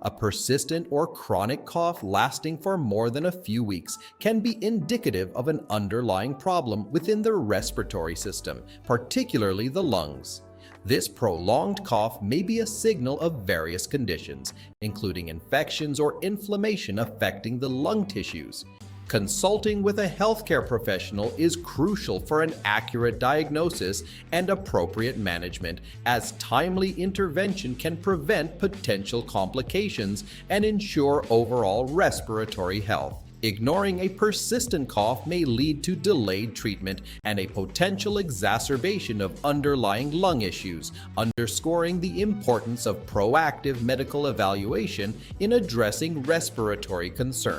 A persistent or chronic cough lasting for more than a few weeks can be indicative of an underlying problem within the respiratory system, particularly the lungs. This prolonged cough may be a signal of various conditions, including infections or inflammation affecting the lung tissues. Consulting with a healthcare professional is crucial for an accurate diagnosis and appropriate management, as timely intervention can prevent potential complications and ensure overall respiratory health. Ignoring a persistent cough may lead to delayed treatment and a potential exacerbation of underlying lung issues, underscoring the importance of proactive medical evaluation in addressing respiratory concerns.